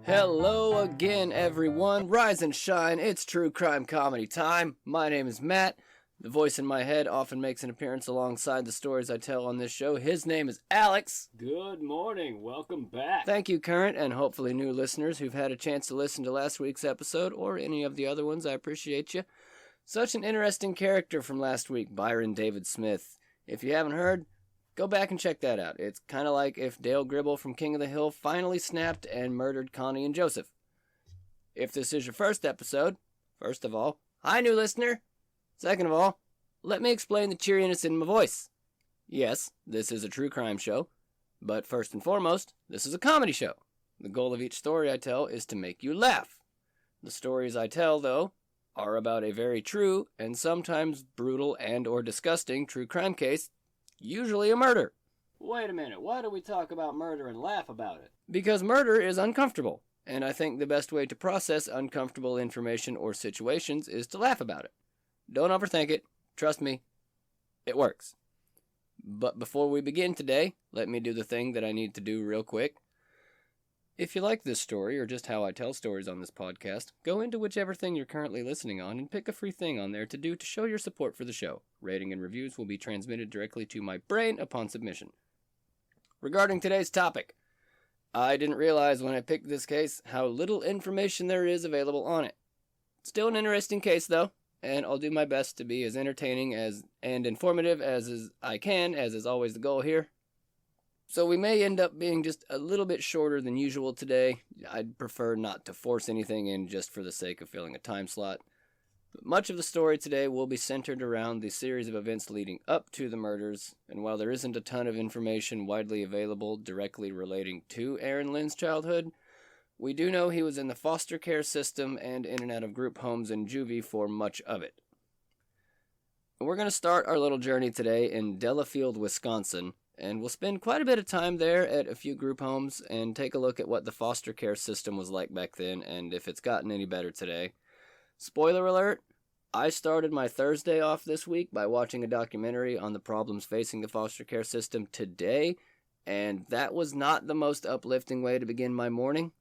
Hello again, everyone. Rise and shine. It's true crime comedy time. My name is Matt. The voice in my head often makes an appearance alongside the stories I tell on this show. His name is Alex. Good morning. Welcome back. Thank you, current and hopefully new listeners who've had a chance to listen to last week's episode or any of the other ones. I appreciate you. Such an interesting character from last week, Byron David Smith. If you haven't heard, go back and check that out. It's kind of like if Dale Gribble from King of the Hill finally snapped and murdered Connie and Joseph. If this is your first episode, first of all, hi new listener. Second of all, let me explain the cheeriness in my voice. Yes, this is a true crime show, but first and foremost, this is a comedy show. The goal of each story I tell is to make you laugh. The stories I tell, though, are about a very true and sometimes brutal and or disgusting true crime case, usually a murder. Wait a minute, why do we talk about murder and laugh about it? Because murder is uncomfortable, and I think the best way to process uncomfortable information or situations is to laugh about it. Don't overthink it. Trust me, it works. But before we begin today, let me do the thing that I need to do real quick. If you like this story, or just how I tell stories on this podcast, go into whichever thing you're currently listening on and pick a free thing on there to do to show your support for the show. Rating and reviews will be transmitted directly to my brain upon submission. Regarding today's topic, I didn't realize when I picked this case how little information there is available on it. Still an interesting case, though, and I'll do my best to be as entertaining and informative as I can, as is always the goal here. So we may end up being just a little bit shorter than usual today. I'd prefer not to force anything in just for the sake of filling a time slot. But much of the story today will be centered around the series of events leading up to the murders, and while there isn't a ton of information widely available directly relating to Aaron Lynn's childhood, we do know he was in the foster care system and in and out of group homes and juvie for much of it. We're going to start our little journey today in Delafield, Wisconsin, and we'll spend quite a bit of time there at a few group homes and take a look at what the foster care system was like back then and if it's gotten any better today. Spoiler alert, I started my Thursday off this week by watching a documentary on the problems facing the foster care system today, and that was not the most uplifting way to begin my morning.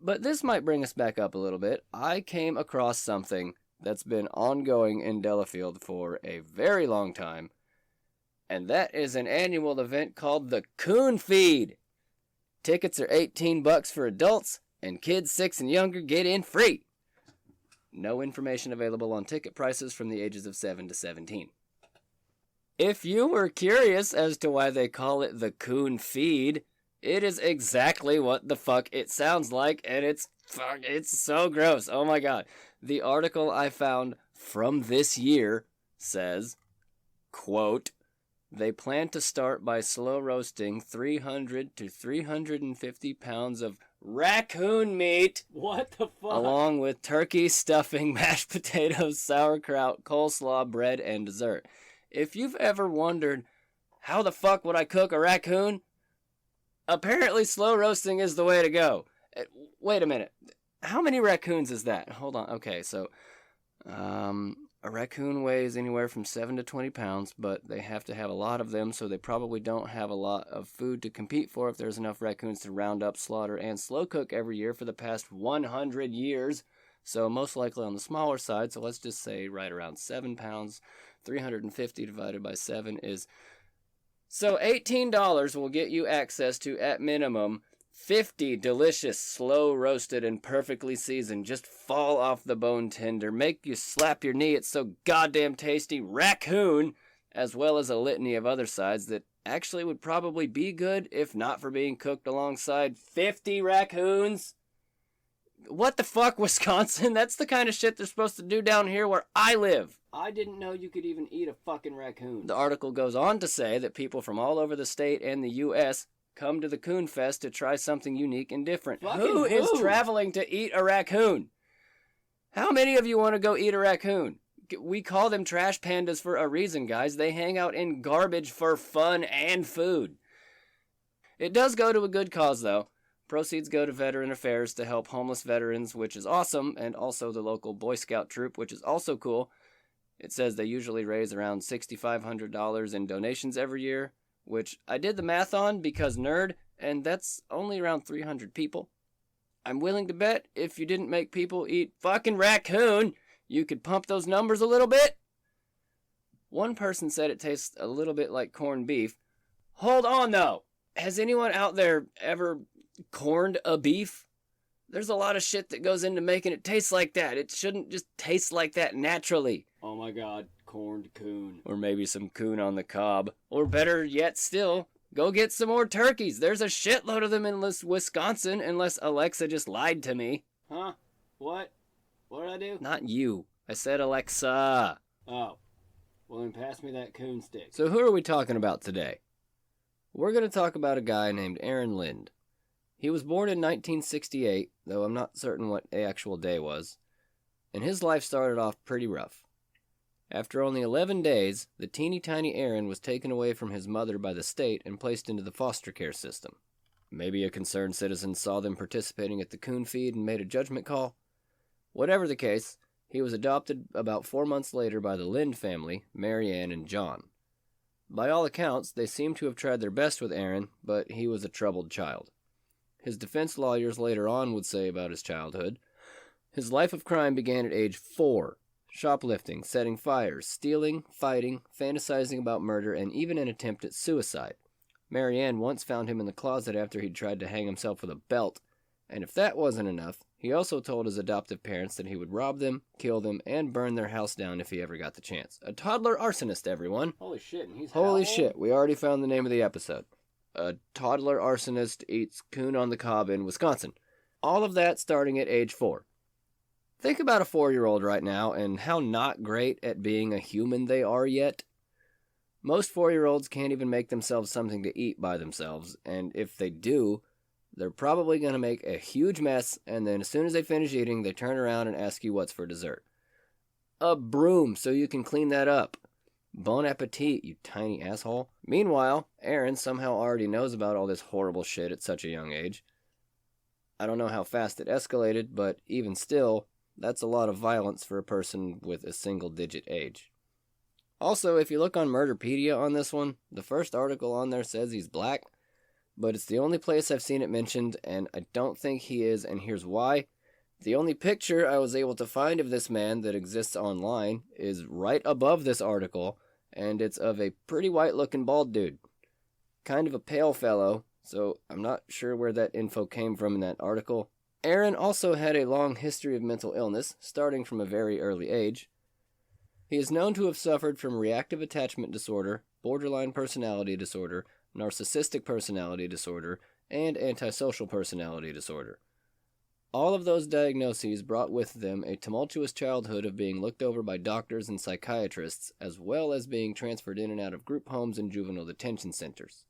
But this might bring us back up a little bit. I came across something that's been ongoing in Delafield for a very long time, and that is an annual event called the Coon Feed. Tickets are $18 for adults, and kids 6 and younger get in free. No information available on ticket prices from the ages of 7 to 17. If you were curious as to why they call it the Coon Feed, it is exactly what the fuck it sounds like, and it's so gross. Oh my god. The article I found from this year says, quote, they plan to start by slow roasting 300 to 350 pounds of raccoon meat. What the fuck? Along with turkey, stuffing, mashed potatoes, sauerkraut, coleslaw, bread, and dessert. If you've ever wondered, how the fuck would I cook a raccoon? Apparently slow roasting is the way to go. Wait a minute. How many raccoons is that? Hold on. Okay, so a raccoon weighs anywhere from 7 to 20 pounds, but they have to have a lot of them, so they probably don't have a lot of food to compete for if there's enough raccoons to round up, slaughter, and slow cook every year for the past 100 years. So most likely on the smaller side, so let's just say right around 7 pounds. 350 divided by 7 is... So $18 will get you access to, at minimum, 50 delicious, slow-roasted, and perfectly seasoned, just fall off the bone tender, make you slap your knee, it's so goddamn tasty, raccoon, as well as a litany of other sides that actually would probably be good if not for being cooked alongside 50 raccoons. What the fuck, Wisconsin? That's the kind of shit they're supposed to do down here where I live. I didn't know you could even eat a fucking raccoon. The article goes on to say that people from all over the state and the U.S. come to the Coon Fest to try something unique and different. Who is traveling to eat a raccoon? How many of you want to go eat a raccoon? We call them trash pandas for a reason, guys. They hang out in garbage for fun and food. It does go to a good cause, though. Proceeds go to Veteran Affairs to help homeless veterans, which is awesome, and also the local Boy Scout troop, which is also cool. It says they usually raise around $6,500 in donations every year, which I did the math on because nerd, and that's only around 300 people. I'm willing to bet if you didn't make people eat fucking raccoon, you could pump those numbers a little bit. One person said it tastes a little bit like corned beef. Hold on, though. Has anyone out there ever corned a beef? There's a lot of shit that goes into making it taste like that. It shouldn't just taste like that naturally. Oh my god, corned coon. Or maybe some coon on the cob. Or better yet still, go get some more turkeys. There's a shitload of them in Wisconsin, unless Alexa just lied to me. Huh? What? What did I do? Not you. I said Alexa. Oh. Well, then pass me that coon stick. So who are we talking about today? We're going to talk about a guy named Aaron Lindh. He was born in 1968, though I'm not certain what the actual day was, and his life started off pretty rough. After only 11 days, the teeny tiny Aaron was taken away from his mother by the state and placed into the foster care system. Maybe a concerned citizen saw them participating at the Coon feed and made a judgment call. Whatever the case, he was adopted about 4 months later by the Lindh family, Mary Ann and John. By all accounts, they seem to have tried their best with Aaron, but he was a troubled child. His defense lawyers later on would say about his childhood, his life of crime began at age 4. Shoplifting, setting fires, stealing, fighting, fantasizing about murder, and even an attempt at suicide. Mary Ann once found him in the closet after he'd tried to hang himself with a belt, and if that wasn't enough, he also told his adoptive parents that he would rob them, kill them, and burn their house down if he ever got the chance. A toddler arsonist, everyone. Holy shit, and he's Holy how old? shit, we already found the name of the episode. A toddler arsonist eats coon on the cob in Wisconsin. All of that starting at age 4. Think about a 4-year-old right now and how not great at being a human they are yet. Most 4-year-olds can't even make themselves something to eat by themselves, and if they do, they're probably going to make a huge mess, and then as soon as they finish eating, they turn around and ask you what's for dessert. A broom so you can clean that up. Bon appetit, you tiny asshole. Meanwhile, Aaron somehow already knows about all this horrible shit at such a young age. I don't know how fast it escalated, but even still, that's a lot of violence for a person with a single-digit age. Also, if you look on Murderpedia on this one, the first article on there says he's black, but it's the only place I've seen it mentioned, and I don't think he is, and here's why. The only picture I was able to find of this man that exists online is right above this article, and it's of a pretty white-looking bald dude. Kind of a pale fellow, so I'm not sure where that info came from in that article. Aaron also had a long history of mental illness, starting from a very early age. He is known to have suffered from reactive attachment disorder, borderline personality disorder, narcissistic personality disorder, and antisocial personality disorder. All of those diagnoses brought with them a tumultuous childhood of being looked over by doctors and psychiatrists, as well as being transferred in and out of group homes and juvenile detention centers.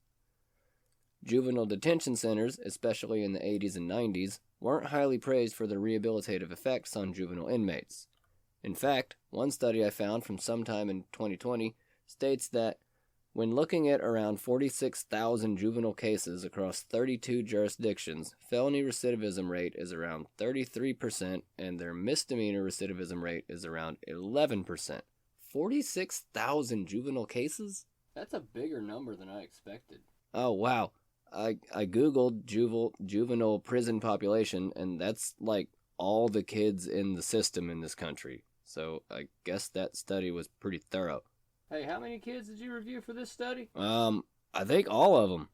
Juvenile detention centers, especially in the 80s and 90s, weren't highly praised for their rehabilitative effects on juvenile inmates. In fact, one study I found from sometime in 2020 states that when looking at around 46,000 juvenile cases across 32 jurisdictions, felony recidivism rate is around 33% and their misdemeanor recidivism rate is around 11%. 46,000 juvenile cases? That's a bigger number than I expected. Oh, wow. I googled juvenile prison population, and that's like all the kids in the system in this country. So I guess that study was pretty thorough. Hey, how many kids did you review for this study? I think all of them.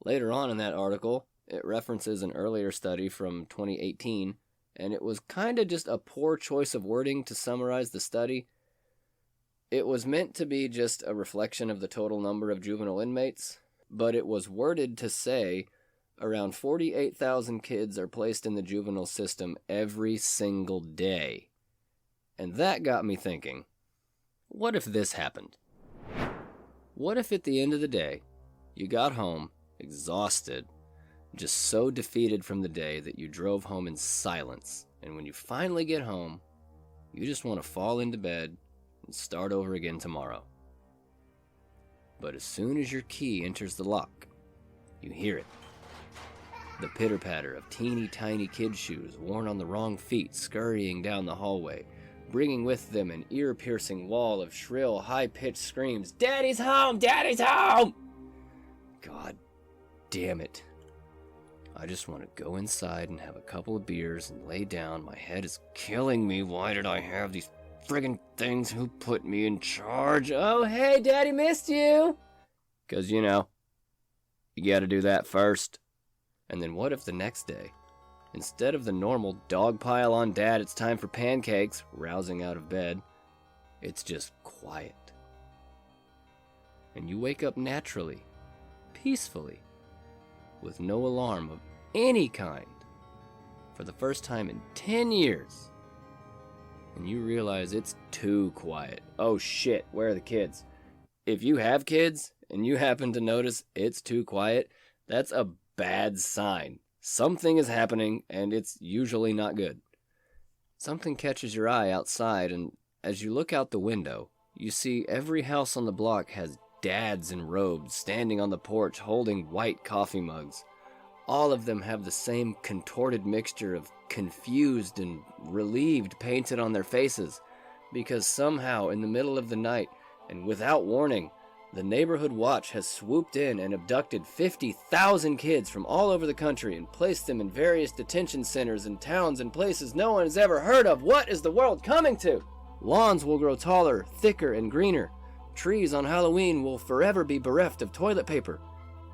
Later on in that article, it references an earlier study from 2018, and it was kind of just a poor choice of wording to summarize the study. It was meant to be just a reflection of the total number of juvenile inmates, but it was worded to say around 48,000 kids are placed in the juvenile system every single day. And that got me thinking, what if this happened? What if at the end of the day, you got home, exhausted, just so defeated from the day that you drove home in silence, and when you finally get home, you just want to fall into bed and start over again tomorrow? But as soon as your key enters the lock, you hear it. The pitter-patter of teeny tiny kid shoes worn on the wrong feet scurrying down the hallway, bringing with them an ear-piercing wall of shrill, high-pitched screams. "Daddy's home! Daddy's home!" God damn it. I just want to go inside and have a couple of beers and lay down. My head is killing me. Why did I have these friggin' things? Who put me in charge? Oh, hey, Daddy missed you. 'Cause, you gotta do that first. And then what if the next day, instead of the normal dog pile on Dad, it's time for pancakes, rousing out of bed, it's just quiet. And you wake up naturally, peacefully, with no alarm of any kind, for the first time in 10 years. And you realize it's too quiet. Oh shit, where are the kids? If you have kids and you happen to notice it's too quiet, that's a bad sign. Something is happening, and it's usually not good. Something catches your eye outside, and as you look out the window, you see every house on the block has dads in robes standing on the porch holding white coffee mugs. All of them have the same contorted mixture of confused and relieved painted on their faces, because somehow in the middle of the night, and without warning, the neighborhood watch has swooped in and abducted 50,000 kids from all over the country and placed them in various detention centers in towns and places no one has ever heard of. What is the world coming to? Lawns will grow taller, thicker, and greener. Trees on Halloween will forever be bereft of toilet paper.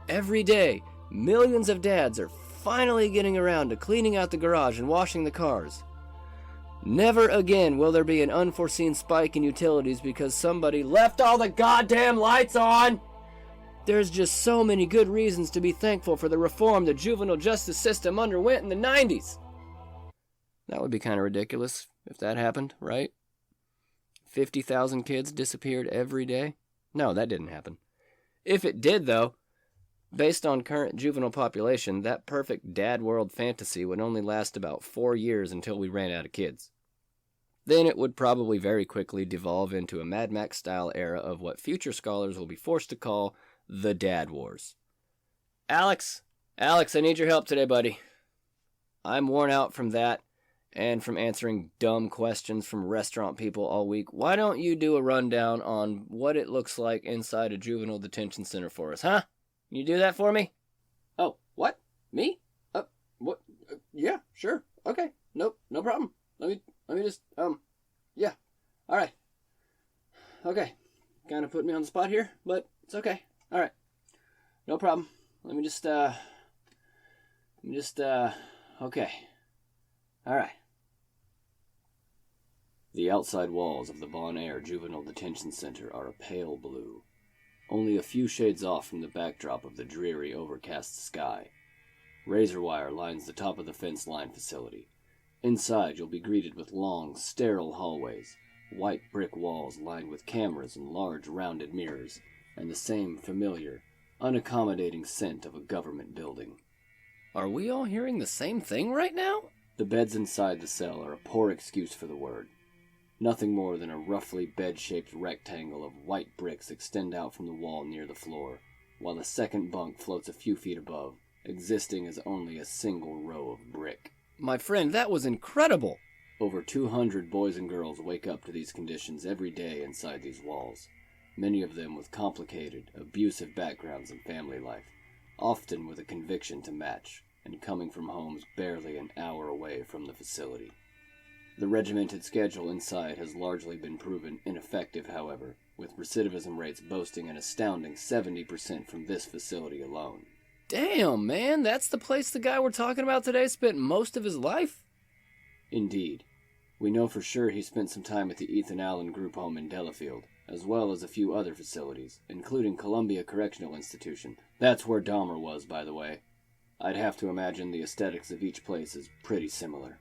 Every day, millions of dads are finally getting around to cleaning out the garage and washing the cars. Never again will there be an unforeseen spike in utilities because somebody left all the goddamn lights on! There's just so many good reasons to be thankful for the reform the juvenile justice system underwent in the 90s. That would be kind of ridiculous if that happened, right? 50,000 kids disappeared every day? No, that didn't happen. If it did, though, based on current juvenile population, that perfect dad world fantasy would only last about 4 years until we ran out of kids. Then it would probably very quickly devolve into a Mad Max-style era of what future scholars will be forced to call the Dad Wars. Alex, I need your help today, buddy. I'm worn out from that and from answering dumb questions from restaurant people all week. Why don't you do a rundown on what it looks like inside a juvenile detention center for us, huh? Can you do that for me? Oh, what? Me? What? Yeah, sure. Okay. Nope, no problem. Let me just, yeah. All right. Okay. Kind of put me on the spot here, but it's okay. All right. No problem. Let me just, okay. All right. The outside walls of the Bon Air Juvenile Detention Center are a pale blue, only a few shades off from the backdrop of the dreary, overcast sky. Razor wire lines the top of the fence-line facility. Inside, you'll be greeted with long, sterile hallways, white brick walls lined with cameras and large, rounded mirrors, and the same familiar, unaccommodating scent of a government building. Are we all hearing the same thing right now? The beds inside the cell are a poor excuse for the word. Nothing more than a roughly bed-shaped rectangle of white bricks extend out from the wall near the floor, while a second bunk floats a few feet above, existing as only a single row of brick. My friend, that was incredible! Over 200 boys and girls wake up to these conditions every day inside these walls, many of them with complicated, abusive backgrounds in family life, often with a conviction to match, and coming from homes barely an hour away from the facility. The regimented schedule inside has largely been proven ineffective, however, with recidivism rates boasting an astounding 70% from this facility alone. Damn, man, that's the place the guy we're talking about today spent most of his life? Indeed. We know for sure he spent some time at the Ethan Allen Group Home in Delafield, as well as a few other facilities, including Columbia Correctional Institution. That's where Dahmer was, by the way. I'd have to imagine the aesthetics of each place is pretty similar.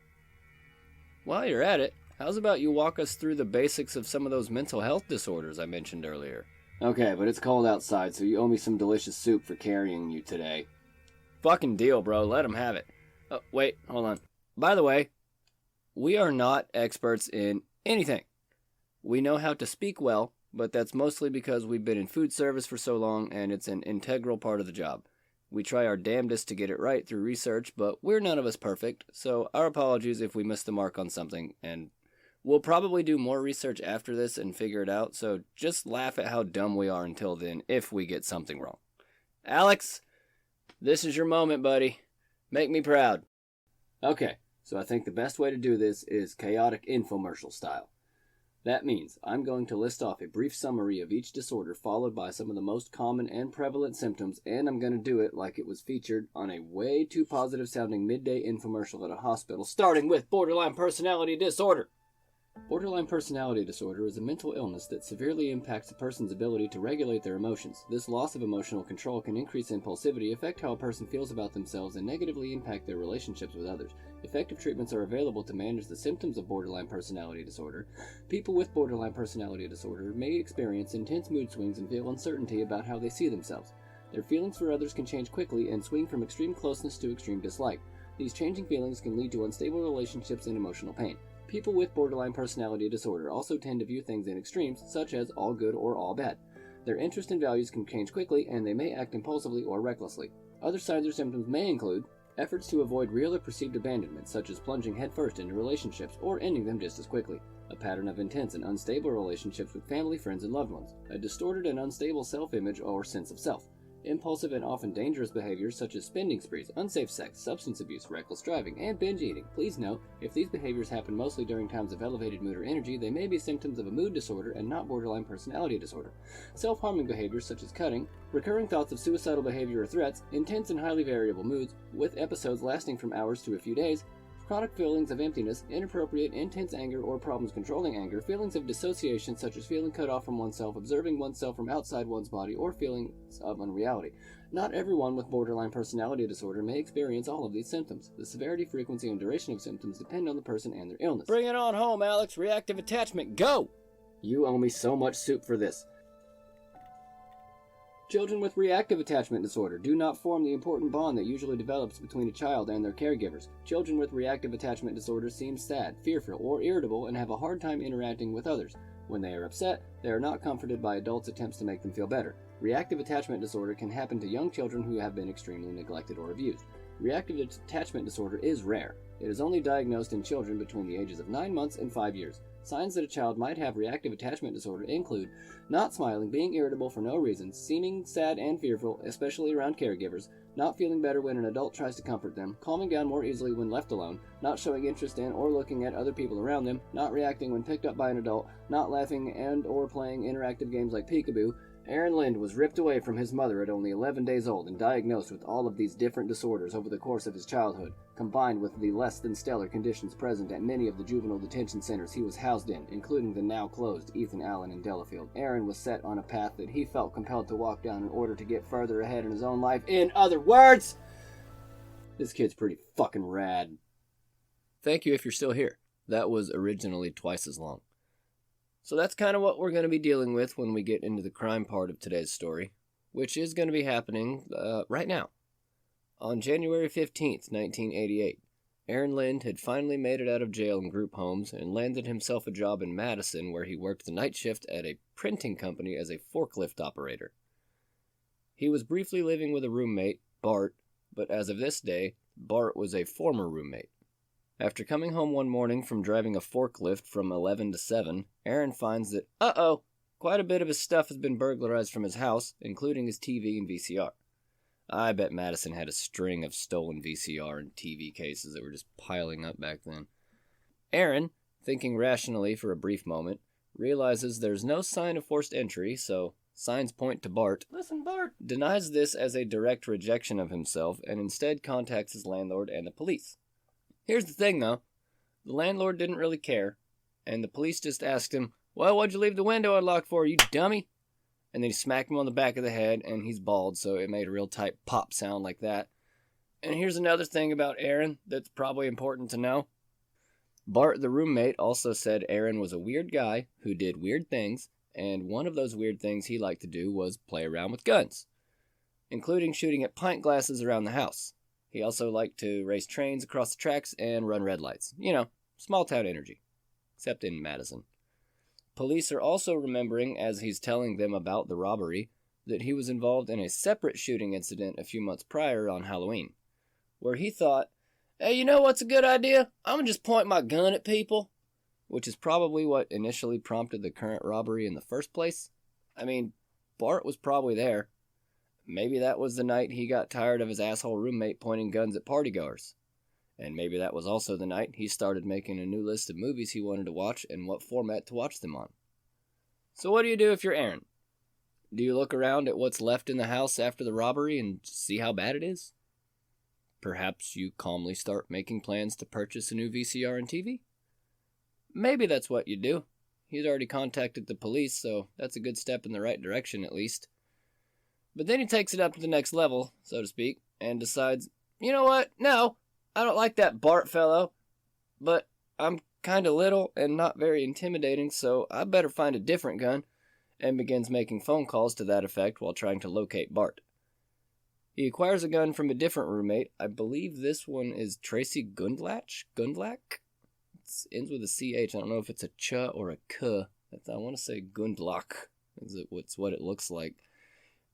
While you're at it, how's about you walk us through the basics of some of those mental health disorders I mentioned earlier? Okay, but it's cold outside, so you owe me some delicious soup for carrying you today. Fucking deal, bro. Let him have it. Oh, wait, hold on. By the way, we are not experts in anything. We know how to speak well, but that's mostly because we've been in food service for so long and it's an integral part of the job. We try our damnedest to get it right through research, but we're none of us perfect, so our apologies if we missed the mark on something, and we'll probably do more research after this and figure it out, so just laugh at how dumb we are until then if we get something wrong. Alex, this is your moment, buddy. Make me proud. Okay, so I think the best way to do this is chaotic infomercial style. That means I'm going to list off a brief summary of each disorder followed by some of the most common and prevalent symptoms, and I'm going to do it like it was featured on a way too positive sounding midday infomercial at a hospital, starting with borderline personality disorder. Borderline personality disorder is a mental illness that severely impacts a person's ability to regulate their emotions. This loss of emotional control can increase impulsivity, affect how a person feels about themselves, and negatively impact their relationships with others. Effective treatments are available to manage the symptoms of borderline personality disorder. People with borderline personality disorder may experience intense mood swings and feel uncertainty about how they see themselves. Their feelings for others can change quickly and swing from extreme closeness to extreme dislike. These changing feelings can lead to unstable relationships and emotional pain. People with borderline personality disorder also tend to view things in extremes, such as all good or all bad. Their interests and values can change quickly, and they may act impulsively or recklessly. Other signs or symptoms may include efforts to avoid real or perceived abandonment, such as plunging headfirst into relationships or ending them just as quickly. A pattern of intense and unstable relationships with family, friends, and loved ones. A distorted and unstable self-image or sense of self. Impulsive and often dangerous behaviors such as spending sprees, unsafe sex, substance abuse, reckless driving, and binge eating. Please note, if these behaviors happen mostly during times of elevated mood or energy, they may be symptoms of a mood disorder and not borderline personality disorder. Self-harming behaviors such as cutting, recurring thoughts of suicidal behavior or threats, intense and highly variable moods, with episodes lasting from hours to a few days, chronic feelings of emptiness, inappropriate, intense anger or problems controlling anger, feelings of dissociation such as feeling cut off from oneself, observing oneself from outside one's body, or feelings of unreality. Not everyone with borderline personality disorder may experience all of these symptoms. The severity, frequency, and duration of symptoms depend on the person and their illness. Bring it on home, Alex. Reactive attachment, go! You owe me so much soup for this. Children with reactive attachment disorder do not form the important bond that usually develops between a child and their caregivers. Children with reactive attachment disorder seem sad, fearful, or irritable and have a hard time interacting with others. When they are upset, they are not comforted by adults' attempts to make them feel better. Reactive attachment disorder can happen to young children who have been extremely neglected or abused. Reactive attachment disorder is rare. It is only diagnosed in children between the ages of 9 months and 5 years. Signs that a child might have reactive attachment disorder include not smiling, being irritable for no reason, seeming sad and fearful, especially around caregivers, not feeling better when an adult tries to comfort them, calming down more easily when left alone, not showing interest in or looking at other people around them, not reacting when picked up by an adult, not laughing and or playing interactive games like Peekaboo. Aaron Lindh was ripped away from his mother at only 11 days old and diagnosed with all of these different disorders over the course of his childhood, combined with the less than stellar conditions present at many of the juvenile detention centers he was housed in, including the now closed Ethan Allen in Delafield. Aaron was set on a path that he felt compelled to walk down in order to get further ahead in his own life. In other words, this kid's pretty fucking rad. Thank you if you're still here. That was originally twice as long. So that's kind of what we're going to be dealing with when we get into the crime part of today's story, which is going to be happening right now. On January 15th, 1988, Aaron Lindh had finally made it out of jail in group homes and landed himself a job in Madison where he worked the night shift at a printing company as a forklift operator. He was briefly living with a roommate, Bart, but as of this day, Bart was a former roommate. After coming home one morning from driving a forklift from 11 to 7, Aaron finds that, quite a bit of his stuff has been burglarized from his house, including his TV and VCR. I bet Madison had a string of stolen VCR and TV cases that were just piling up back then. Aaron, thinking rationally for a brief moment, realizes there's no sign of forced entry, so signs point to Bart. Listen, Bart denies this as a direct rejection of himself and instead contacts his landlord and the police. Here's the thing, though. The landlord didn't really care, and the police just asked him, "Well, what'd you leave the window unlocked for, you dummy?" And then he smacked him on the back of the head, and he's bald, so it made a real tight pop sound like that. And here's another thing about Aaron that's probably important to know. Bart, the roommate, also said Aaron was a weird guy who did weird things, and one of those weird things he liked to do was play around with guns, including shooting at pint glasses around the house. He also liked to race trains across the tracks and run red lights. You know, small town energy. Except in Madison. Police are also remembering, as he's telling them about the robbery, that he was involved in a separate shooting incident a few months prior on Halloween, where he thought, "Hey, you know what's a good idea? I'm gonna just point my gun at people," which is probably what initially prompted the current robbery in the first place. I mean, Bart was probably there. Maybe that was the night he got tired of his asshole roommate pointing guns at partygoers. And maybe that was also the night he started making a new list of movies he wanted to watch and what format to watch them on. So what do you do if you're Aaron? Do you look around at what's left in the house after the robbery and see how bad it is? Perhaps you calmly start making plans to purchase a new VCR and TV? Maybe that's what you do. He's already contacted the police, so that's a good step in the right direction at least. But then he takes it up to the next level, so to speak, and decides, you know what, no, I don't like that Bart fellow, but I'm kind of little and not very intimidating, so I better find a different gun, and begins making phone calls to that effect while trying to locate Bart. He acquires a gun from a different roommate. I believe this one is Tracy Gundlach? It ends with a CH. I don't know if it's a ch or a k. I want to say Gundlach. It's what it looks like.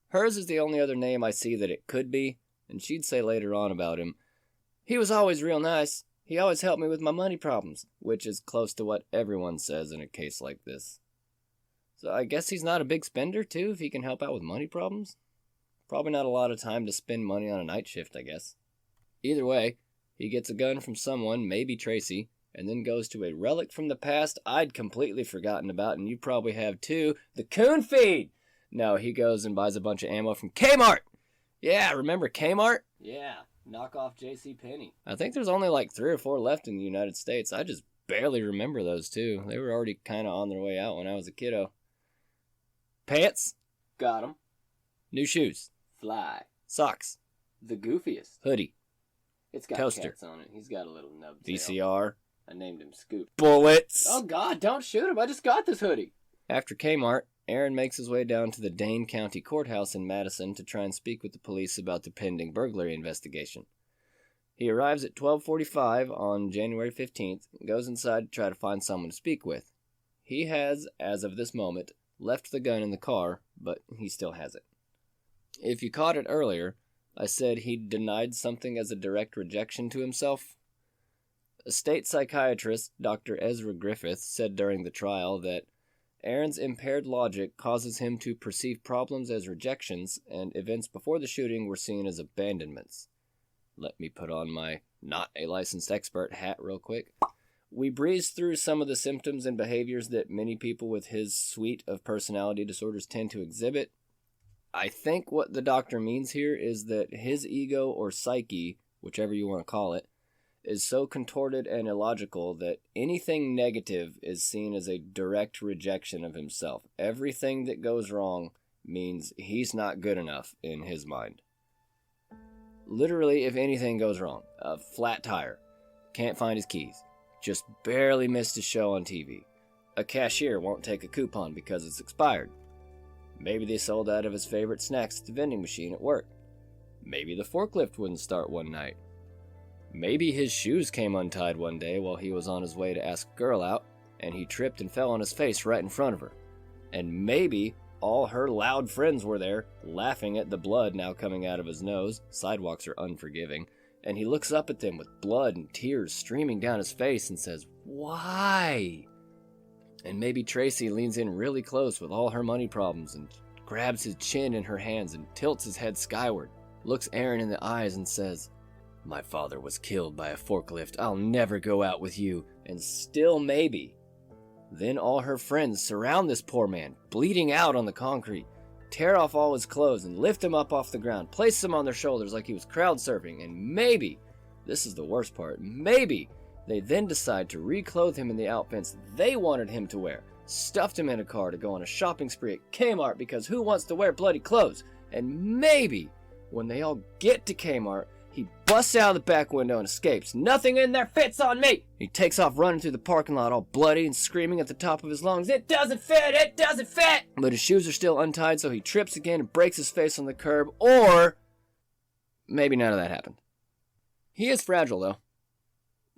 Hers is the only other name I see that it could be, and she'd say later on about him, he was always real nice. He always helped me with my money problems, which is close to what everyone says in a case like this. So I guess he's not a big spender, too, if he can help out with money problems? Probably not a lot of time to spend money on a night shift, I guess. Either way, he gets a gun from someone, maybe Tracy, and then goes to a relic from the past I'd completely forgotten about, and you probably have too, the Coon feed! No, he goes and buys a bunch of ammo from Kmart! Yeah, remember Kmart? Yeah, knock off JCPenney. I think there's only like 3 or 4 left in the United States. I just barely remember those too. They were already kind of on their way out when I was a kiddo. Pants? Got 'em. New shoes. Fly. Socks. The goofiest. Hoodie. It's got Toaster. cats on it. He's got a little nub tail. VCR. I named him Scoop. Bullets! Oh God, don't shoot him. I just got this hoodie. After Kmart, Aaron makes his way down to the Dane County Courthouse in Madison to try and speak with the police about the pending burglary investigation. He arrives at 12:45 on January 15th and goes inside to try to find someone to speak with. He has, as of this moment, left the gun in the car, but he still has it. If you caught it earlier, I said he'd denied something as a direct rejection to himself. A state psychiatrist, Dr. Ezra Griffith, said during the trial that Aaron's impaired logic causes him to perceive problems as rejections, and events before the shooting were seen as abandonments. Let me put on my not a licensed expert hat real quick. We breezed through some of the symptoms and behaviors that many people with his suite of personality disorders tend to exhibit. I think what the doctor means here is that his ego or psyche, whichever you want to call it, is so contorted and illogical that anything negative is seen as a direct rejection of himself. Everything that goes wrong means he's not good enough in his mind. Literally, if anything goes wrong, a flat tire, can't find his keys, just barely missed his show on TV, a cashier won't take a coupon because it's expired, maybe they sold out of his favorite snacks at the vending machine at work, maybe the forklift wouldn't start one night, maybe his shoes came untied one day while he was on his way to ask a girl out, and he tripped and fell on his face right in front of her. And maybe all her loud friends were there, laughing at the blood now coming out of his nose. Sidewalks are unforgiving. And he looks up at them with blood and tears streaming down his face and says, "Why?" And maybe Tracy leans in really close with all her money problems and grabs his chin in her hands and tilts his head skyward, looks Aaron in the eyes and says, "My father was killed by a forklift. I'll never go out with you." And still maybe. Then all her friends surround this poor man, bleeding out on the concrete, tear off all his clothes and lift him up off the ground, place him on their shoulders like he was crowd surfing, and maybe, this is the worst part, maybe they then decide to reclothe him in the outfits they wanted him to wear, stuffed him in a car to go on a shopping spree at Kmart because who wants to wear bloody clothes? And maybe, when they all get to Kmart, he busts out of the back window and escapes. "Nothing in there fits on me!" He takes off running through the parking lot all bloody and screaming at the top of his lungs, "It doesn't fit! It doesn't fit!" But his shoes are still untied, so he trips again and breaks his face on the curb, or maybe none of that happened. He is fragile, though.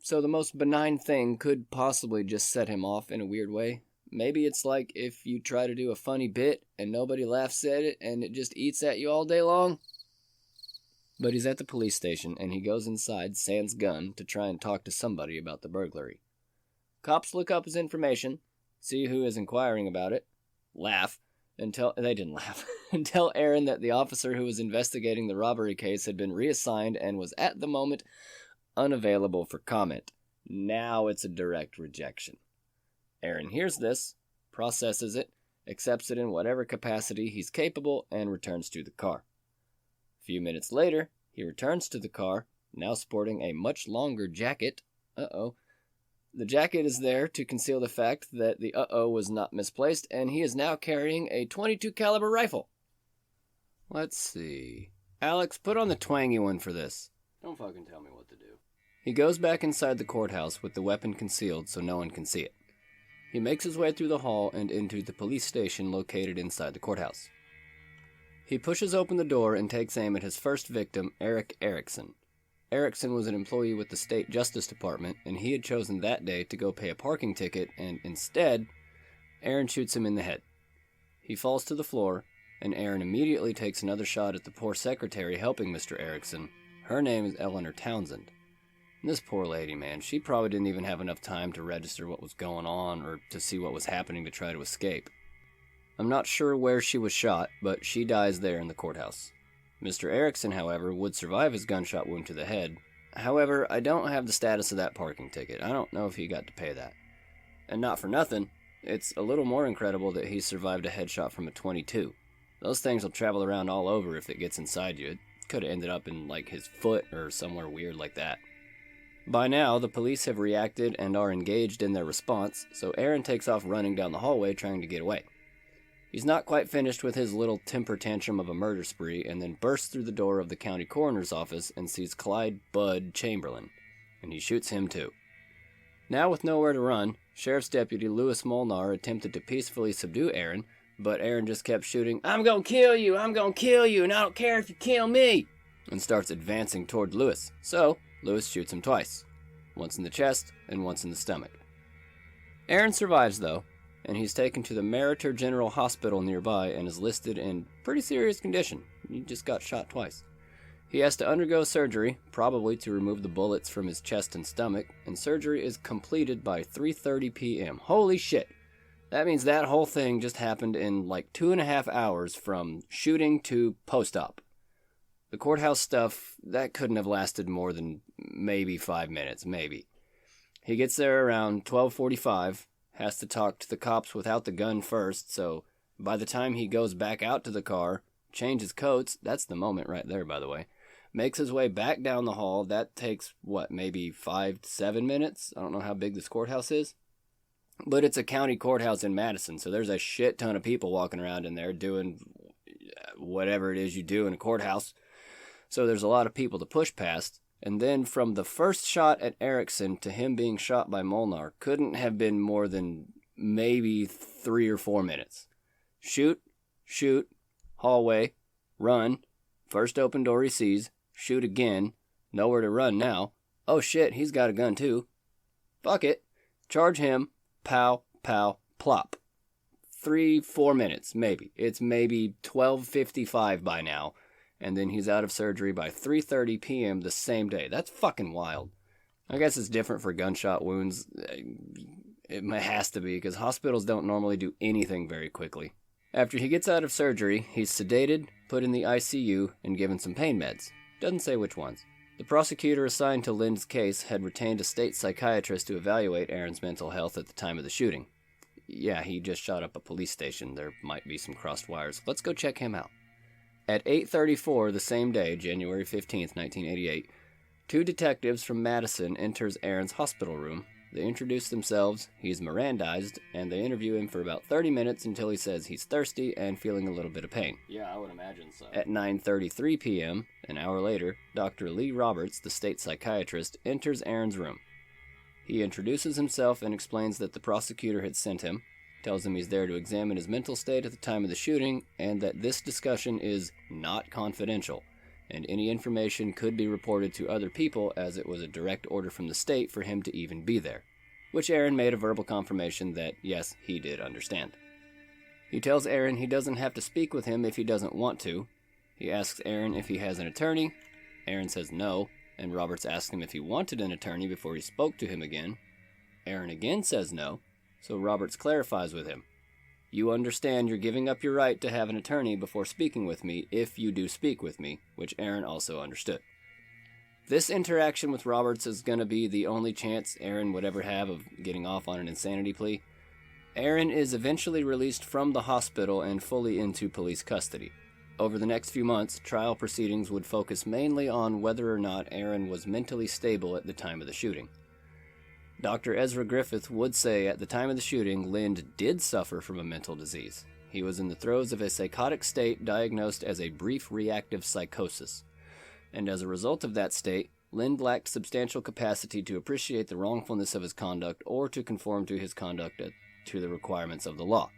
So the most benign thing could possibly just set him off in a weird way. Maybe it's like if you try to do a funny bit and nobody laughs at it and it just eats at you all day long. But he's at the police station, and he goes inside, sans gun, to try and talk to somebody about the burglary. Cops look up his information, see who is inquiring about it, laugh, They didn't laugh. And tell Aaron that the officer who was investigating the robbery case had been reassigned and was at the moment unavailable for comment. Now it's a direct rejection. Aaron hears this, processes it, accepts it in whatever capacity he's capable, and returns to the car. A few minutes later, he returns to the car, now sporting a much longer jacket. The jacket is there to conceal the fact that the was not misplaced, and he is now carrying a .22 caliber rifle. Let's see. Alex, put on the twangy one for this. Don't fucking tell me what to do. He goes back inside the courthouse with the weapon concealed so no one can see it. He makes his way through the hall and into the police station located inside the courthouse. He pushes open the door and takes aim at his first victim, Eric Erickson. Erickson was an employee with the State Justice Department, and he had chosen that day to go pay a parking ticket, and instead, Aaron shoots him in the head. He falls to the floor, and Aaron immediately takes another shot at the poor secretary helping Mr. Erickson. Her name is Eleanor Townsend. And this poor lady, man, she probably didn't even have enough time to register what was going on or to see what was happening to try to escape. I'm not sure where she was shot, but she dies there in the courthouse. Mr. Erickson, however, would survive his gunshot wound to the head. However, I don't have the status of that parking ticket. I don't know if he got to pay that. And not for nothing, it's a little more incredible that he survived a headshot from a .22. Those things will travel around all over if it gets inside you. It could have ended up in, like, his foot or somewhere weird like that. By now, the police have reacted and are engaged in their response, so Aaron takes off running down the hallway trying to get away. He's not quite finished with his little temper tantrum of a murder spree and then bursts through the door of the county coroner's office and sees Clyde Bud Chamberlain, and he shoots him too. Now with nowhere to run, Sheriff's Deputy Louis Molnar attempted to peacefully subdue Aaron, but Aaron just kept shooting, "I'm gonna kill you, and I don't care if you kill me," and starts advancing toward Louis. So, Louis shoots him twice, once in the chest and once in the stomach. Aaron survives though, and he's taken to the Meriter General Hospital nearby and is listed in pretty serious condition. He just got shot twice. He has to undergo surgery, probably to remove the bullets from his chest and stomach, and surgery is completed by 3:30 p.m. Holy shit! That means that whole thing just happened in like 2.5 hours from shooting to post-op. The courthouse stuff, that couldn't have lasted more than maybe 5 minutes, maybe. He gets there around 12:45, has to talk to the cops without the gun first, so by the time he goes back out to the car, changes coats, that's the moment right there, by the way, makes his way back down the hall. That takes, maybe 5 to 7 minutes? I don't know how big this courthouse is. But it's a county courthouse in Madison, so there's a shit ton of people walking around in there doing whatever it is you do in a courthouse. So there's a lot of people to push past. And then from the first shot at Erickson to him being shot by Molnar couldn't have been more than maybe 3 or 4 minutes. Shoot, hallway, run, first open door he sees, shoot again, nowhere to run now. Oh shit, he's got a gun too. Fuck it, charge him, pow, pow, plop. 3-4 minutes, maybe. It's maybe 12:55 by now. And then he's out of surgery by 3:30 p.m. the same day. That's fucking wild. I guess it's different for gunshot wounds. It has to be, because hospitals don't normally do anything very quickly. After he gets out of surgery, he's sedated, put in the ICU, and given some pain meds. Doesn't say which ones. The prosecutor assigned to Lindh's case had retained a state psychiatrist to evaluate Aaron's mental health at the time of the shooting. Yeah, he just shot up a police station. There might be some crossed wires. Let's go check him out. At 8:34 the same day, January 15th, 1988, 2 detectives from Madison enters Aaron's hospital room. They introduce themselves, he's Mirandized, and they interview him for about 30 minutes until he says he's thirsty and feeling a little bit of pain. Yeah, I would imagine so. At 9:33 p.m., an hour later, Dr. Lee Roberts, the state psychiatrist, enters Aaron's room. He introduces himself and explains that the prosecutor had sent him, tells him he's there to examine his mental state at the time of the shooting, and that this discussion is not confidential, and any information could be reported to other people as it was a direct order from the state for him to even be there, which Aaron made a verbal confirmation that, yes, he did understand. He tells Aaron he doesn't have to speak with him if he doesn't want to. He asks Aaron if he has an attorney. Aaron says no, and Roberts asks him if he wanted an attorney before he spoke to him again. Aaron again says no, so Roberts clarifies with him. You understand you're giving up your right to have an attorney before speaking with me, if you do speak with me, which Aaron also understood. This interaction with Roberts is going to be the only chance Aaron would ever have of getting off on an insanity plea. Aaron is eventually released from the hospital and fully into police custody. Over the next few months, trial proceedings would focus mainly on whether or not Aaron was mentally stable at the time of the shooting. Dr. Ezra Griffith would say at the time of the shooting, Lindh did suffer from a mental disease. He was in the throes of a psychotic state diagnosed as a brief reactive psychosis. And as a result of that state, Lindh lacked substantial capacity to appreciate the wrongfulness of his conduct or to conform to his conduct to the requirements of the law.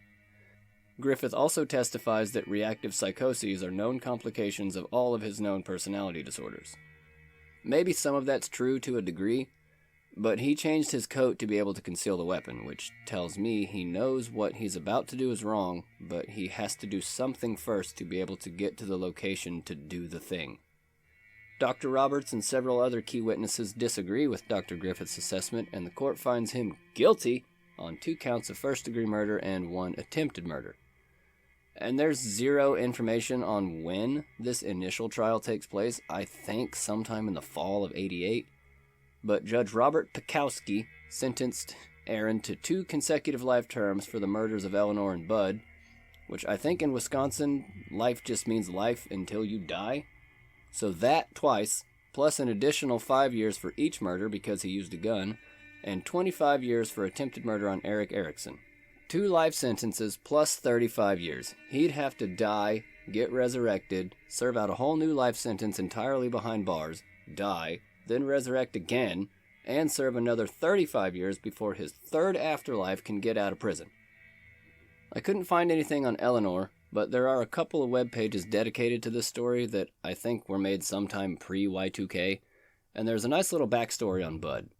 Griffith also testifies that reactive psychoses are known complications of all of his known personality disorders. Maybe some of that's true to a degree, but he changed his coat to be able to conceal the weapon, which tells me he knows what he's about to do is wrong, but he has to do something first to be able to get to the location to do the thing. Dr. Roberts and several other key witnesses disagree with Dr. Griffith's assessment, and the court finds him guilty on 2 counts of first-degree murder and 1 attempted murder. And there's zero information on when this initial trial takes place. I think sometime in the fall of '88. But Judge Robert Pikowski sentenced Aaron to 2 consecutive life terms for the murders of Eleanor and Bud, which I think in Wisconsin, life just means life until you die. So that twice, plus an additional 5 years for each murder because he used a gun, and 25 years for attempted murder on Eric Erickson. 2 life sentences plus 35 years. He'd have to die, get resurrected, serve out a whole new life sentence entirely behind bars, die, then resurrect again, and serve another 35 years before his 3rd afterlife can get out of prison. I couldn't find anything on Eleanor, but there are a couple of web pages dedicated to this story that I think were made sometime pre-Y2K, and there's a nice little backstory on Bud.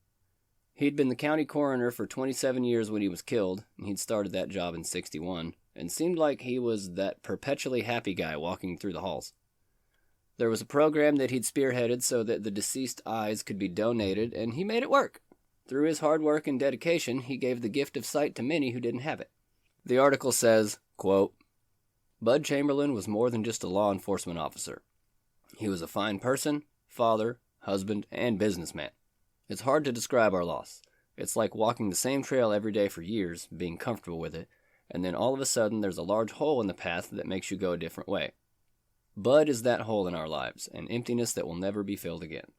He'd been the county coroner for 27 years when he was killed, and he'd started that job in '61, and seemed like he was that perpetually happy guy walking through the halls. There was a program that he'd spearheaded so that the deceased eyes could be donated, and he made it work. Through his hard work and dedication, he gave the gift of sight to many who didn't have it. The article says, quote, Bud Chamberlain was more than just a law enforcement officer. He was a fine person, father, husband, and businessman. It's hard to describe our loss. It's like walking the same trail every day for years, being comfortable with it, and then all of a sudden there's a large hole in the path that makes you go a different way. Bud is that hole in our lives, an emptiness that will never be filled again.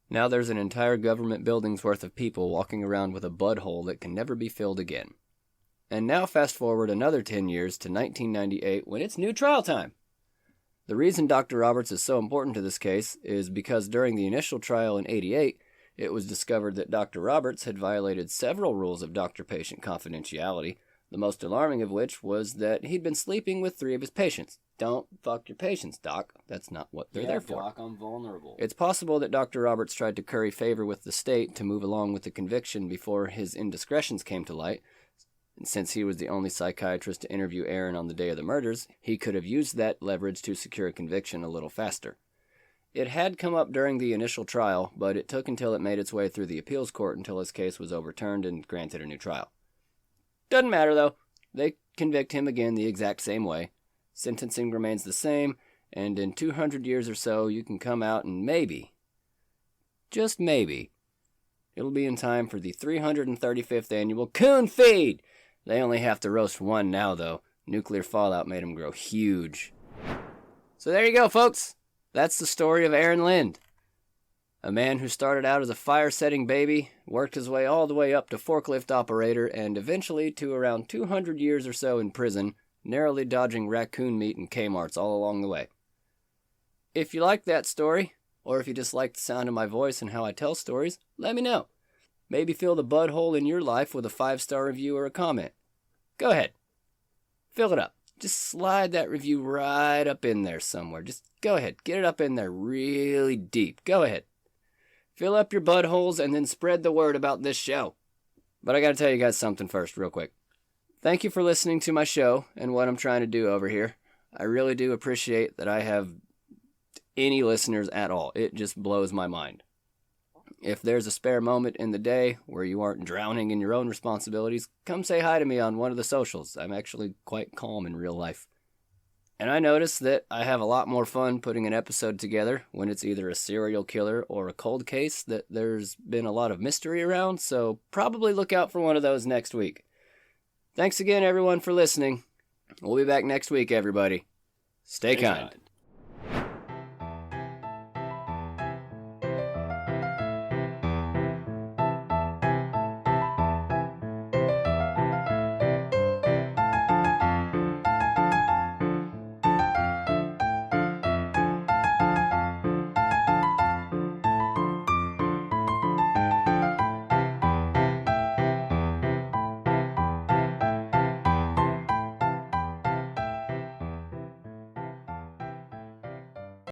Now there's an entire government building's worth of people walking around with a Bud hole that can never be filled again. And now fast forward another 10 years to 1998 when it's new trial time. The reason Dr. Roberts is so important to this case is because during the initial trial in '88, it was discovered that Dr. Roberts had violated several rules of doctor-patient confidentiality, the most alarming of which was that he'd been sleeping with 3 of his patients. Don't fuck your patients, Doc. That's not what they're there for. Doc, I'm vulnerable. It's possible that Dr. Roberts tried to curry favor with the state to move along with the conviction before his indiscretions came to light. And since he was the only psychiatrist to interview Aaron on the day of the murders, he could have used that leverage to secure a conviction a little faster. It had come up during the initial trial, but it took until it made its way through the appeals court until his case was overturned and granted a new trial. Doesn't matter, though. They convict him again the exact same way. Sentencing remains the same, and in 200 years or so, you can come out and maybe, just maybe, it'll be in time for the 335th annual Coon Feed! They only have to roast 1 now, though. Nuclear fallout made them grow huge. So there you go, folks. That's the story of Aaron Lindh. A man who started out as a fire-setting baby, worked his way all the way up to forklift operator, and eventually to around 200 years or so in prison, narrowly dodging raccoon meat and Kmart's all along the way. If you like that story, or if you just like the sound of my voice and how I tell stories, let me know. Maybe fill the bud hole in your life with a 5-star review or a comment. Go ahead. Fill it up. Just slide that review right up in there somewhere. Just go ahead. Get it up in there really deep. Go ahead. Fill up your bud holes and then spread the word about this show. But I gotta tell you guys something first, real quick. Thank you for listening to my show and what I'm trying to do over here. I really do appreciate that I have any listeners at all. It just blows my mind. If there's a spare moment in the day where you aren't drowning in your own responsibilities, come say hi to me on one of the socials. I'm actually quite calm in real life. And I notice that I have a lot more fun putting an episode together when it's either a serial killer or a cold case that there's been a lot of mystery around, so probably look out for one of those next week. Thanks again, everyone, for listening. We'll be back next week, everybody. Stay kind.